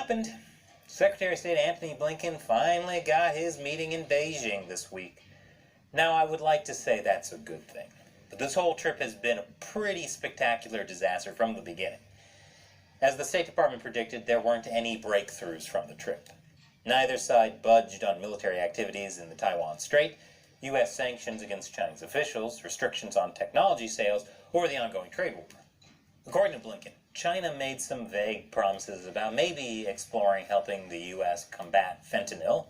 happened. Secretary of State Antony Blinken finally got his meeting in Beijing this week. Now, I would like to say that's a good thing, but this whole trip has been a pretty spectacular disaster from the beginning. As the State Department predicted, there weren't any breakthroughs from the trip. Neither side budged on military activities in the Taiwan Strait, U.S. sanctions against Chinese officials, restrictions on technology sales, or the ongoing trade war. According to Blinken, China made some vague promises about maybe exploring helping the U.S. combat fentanyl,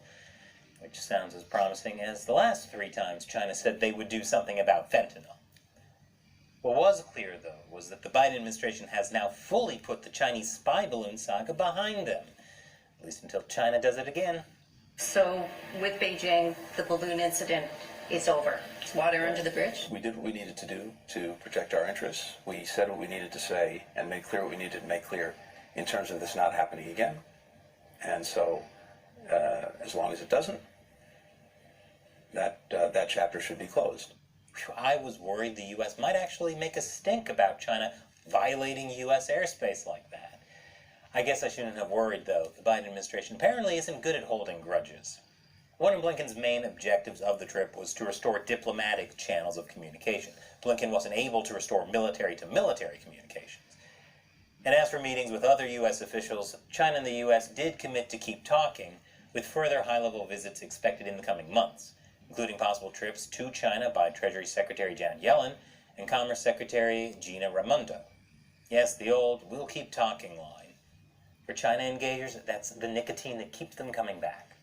which sounds as promising as the last 3 times China said they would do something about fentanyl. What was clear, though, was that the Biden administration has now fully put the Chinese spy balloon saga behind them, at least until China does it again. So, with Beijing, the balloon incident is over. It's water under the bridge? We did what we needed to do to protect our interests. We said what we needed to say and made clear what we needed to make clear in terms of this not happening again. And so, as long as it doesn't, that chapter should be closed. I was worried the U.S. might actually make a stink about China violating U.S. airspace like that. I guess I shouldn't have worried, though. The Biden administration apparently isn't good at holding grudges. One of Blinken's main objectives of the trip was to restore diplomatic channels of communication. Blinken wasn't able to restore military-to-military communications. And as for meetings with other U.S. officials, China and the U.S. did commit to keep talking, with further high-level visits expected in the coming months, including possible trips to China by Treasury Secretary Janet Yellen and Commerce Secretary Gina Raimondo. Yes, the old "we'll keep talking" line. For China engagers, that's the nicotine that keeps them coming back.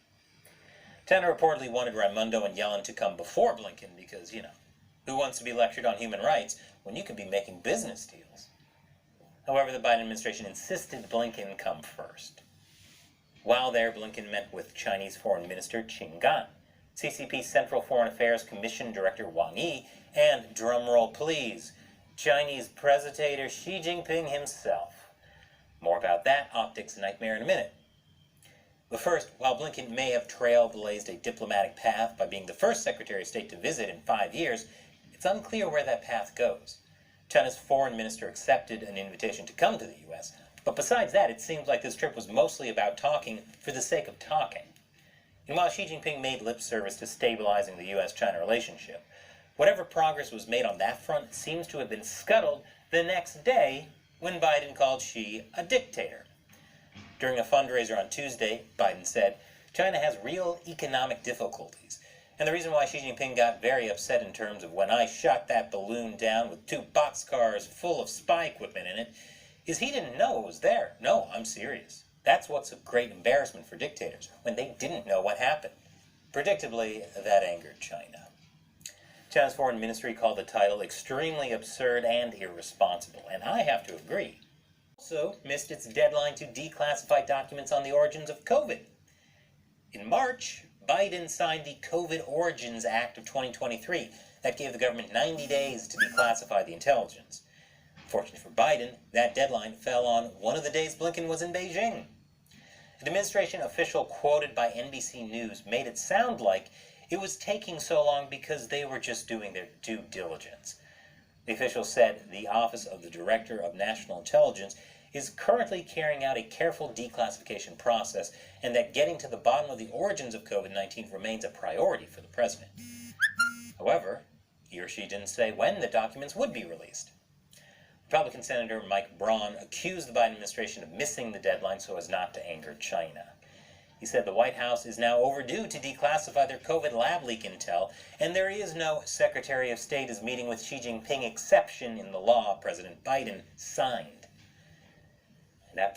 China reportedly wanted Raimondo and Yellen to come before Blinken because, who wants to be lectured on human rights when you could be making business deals? However, the Biden administration insisted Blinken come first. While there, Blinken met with Chinese Foreign Minister Qin Gan, CCP Central Foreign Affairs Commission Director Wang Yi, and, drumroll please, Chinese President Xi Jinping himself. More about that optics nightmare in a minute. But first, while Blinken may have trailblazed a diplomatic path by being the first Secretary of State to visit in 5 years, it's unclear where that path goes. China's foreign minister accepted an invitation to come to the U.S., but besides that, it seems like this trip was mostly about talking for the sake of talking. And while Xi Jinping made lip service to stabilizing the U.S.-China relationship, whatever progress was made on that front seems to have been scuttled the next day when Biden called Xi a dictator. During a fundraiser on Tuesday, Biden said, China has real economic difficulties, and the reason why Xi Jinping got very upset in terms of when I shot that balloon down with 2 boxcars full of spy equipment in it, is he didn't know it was there. No, I'm serious. That's what's a great embarrassment for dictators, when they didn't know what happened. Predictably, that angered China. China's foreign ministry called the title extremely absurd and irresponsible, and I have to agree. Also missed its deadline to declassify documents on the origins of COVID. In March, Biden signed the COVID Origins Act of 2023 that gave the government 90 days to declassify the intelligence. Fortunately for Biden, that deadline fell on one of the days Blinken was in Beijing. An administration official quoted by NBC News made it sound like it was taking so long because they were just doing their due diligence. The official said the Office of the Director of National Intelligence is currently carrying out a careful declassification process and that getting to the bottom of the origins of COVID-19 remains a priority for the president. However, he or she didn't say when the documents would be released. Republican Senator Mike Braun accused the Biden administration of missing the deadline so as not to anger China. He said the White House is now overdue to declassify their COVID lab leak intel, and there is no Secretary of State is meeting with Xi Jinping exception in the law President Biden signed.